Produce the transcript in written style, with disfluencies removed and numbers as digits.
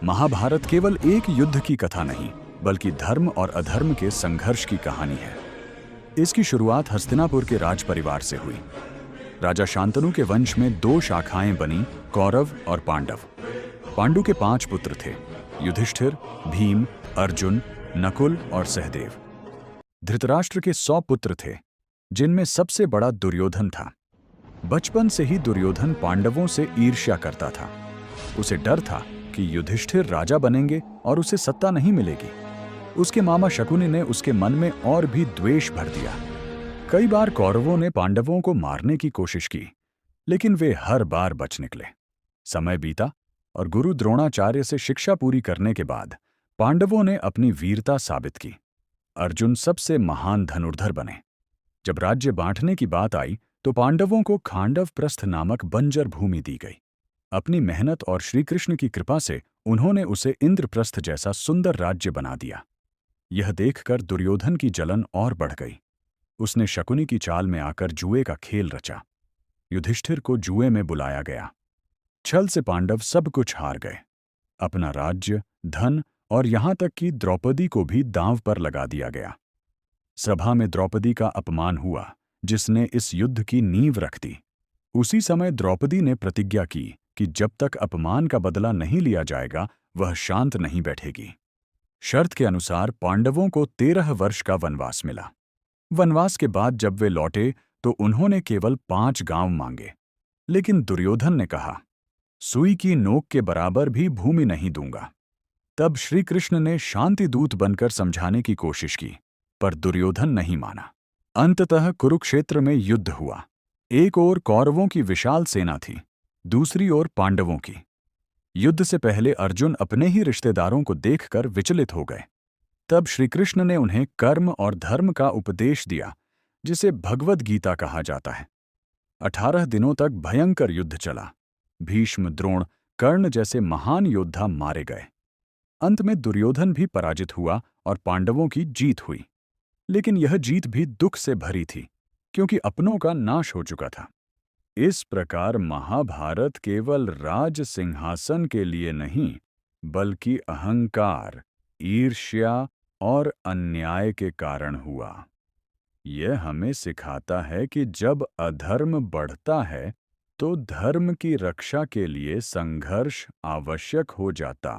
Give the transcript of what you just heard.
महाभारत केवल एक युद्ध की कथा नहीं, बल्कि धर्म और अधर्म के संघर्ष की कहानी है। इसकी शुरुआत हस्तिनापुर के राज परिवार से हुई। राजा शांतनु के वंश में दो शाखाएं बनी, कौरव और पांडव। पांडु के 5 पुत्र थे, युधिष्ठिर, भीम, अर्जुन, नकुल और सहदेव। धृतराष्ट्र के 100 पुत्र थे, जिनमें सबसे बड़ा दुर्योधन था। बचपन से ही दुर्योधन पांडवों से ईर्ष्या करता था। उसे डर था कि युधिष्ठिर राजा बनेंगे और उसे सत्ता नहीं मिलेगी। उसके मामा शकुनि ने उसके मन में और भी द्वेष भर दिया। कई बार कौरवों ने पांडवों को मारने की कोशिश की, लेकिन वे हर बार बच निकले। समय बीता और गुरु द्रोणाचार्य से शिक्षा पूरी करने के बाद पांडवों ने अपनी वीरता साबित की। अर्जुन सबसे महान धनुर्धर बने। जब राज्य बांटने की बात आई तो पांडवों को खांडव प्रस्थ नामक बंजर भूमि दी गई। अपनी मेहनत और श्री कृष्ण की कृपा से उन्होंने उसे इंद्रप्रस्थ जैसा सुंदर राज्य बना दिया। यह देखकर दुर्योधन की जलन और बढ़ गई। उसने शकुनि की चाल में आकर जुए का खेल रचा। युधिष्ठिर को जुए में बुलाया गया। छल से पांडव सब कुछ हार गए। अपना राज्य, धन और यहां तक कि द्रौपदी को भी दांव पर लगा दिया गया। सभा में द्रौपदी का अपमान हुआ, जिसने इस युद्ध की नींव रख दी। उसी समय द्रौपदी ने प्रतिज्ञा की कि जब तक अपमान का बदला नहीं लिया जाएगा, वह शांत नहीं बैठेगी। शर्त के अनुसार पांडवों को 13 वर्ष का वनवास मिला। वनवास के बाद जब वे लौटे तो उन्होंने केवल 5 गांव मांगे, लेकिन दुर्योधन ने कहा, सुई की नोक के बराबर भी भूमि नहीं दूंगा। तब श्री कृष्ण ने शांति दूत बनकर समझाने की कोशिश की, पर दुर्योधन नहीं माना। अंततः कुरुक्षेत्र में युद्ध हुआ। एक ओर कौरवों की विशाल सेना थी, दूसरी ओर पांडवों की। युद्ध से पहले अर्जुन अपने ही रिश्तेदारों को देखकर विचलित हो गए। तब श्रीकृष्ण ने उन्हें कर्म और धर्म का उपदेश दिया, जिसे भगवद गीता कहा जाता है। 18 दिनों तक भयंकर युद्ध चला। भीष्म, द्रोण, कर्ण जैसे महान योद्धा मारे गए। अंत में दुर्योधन भी पराजित हुआ और पांडवों की जीत हुई। लेकिन यह जीत भी दुख से भरी थी, क्योंकि अपनों का नाश हो चुका था। इस प्रकार महाभारत केवल राज सिंहासन के लिए नहीं, बल्कि अहंकार, ईर्ष्या और अन्याय के कारण हुआ। यह हमें सिखाता है कि जब अधर्म बढ़ता है तो धर्म की रक्षा के लिए संघर्ष आवश्यक हो जाता।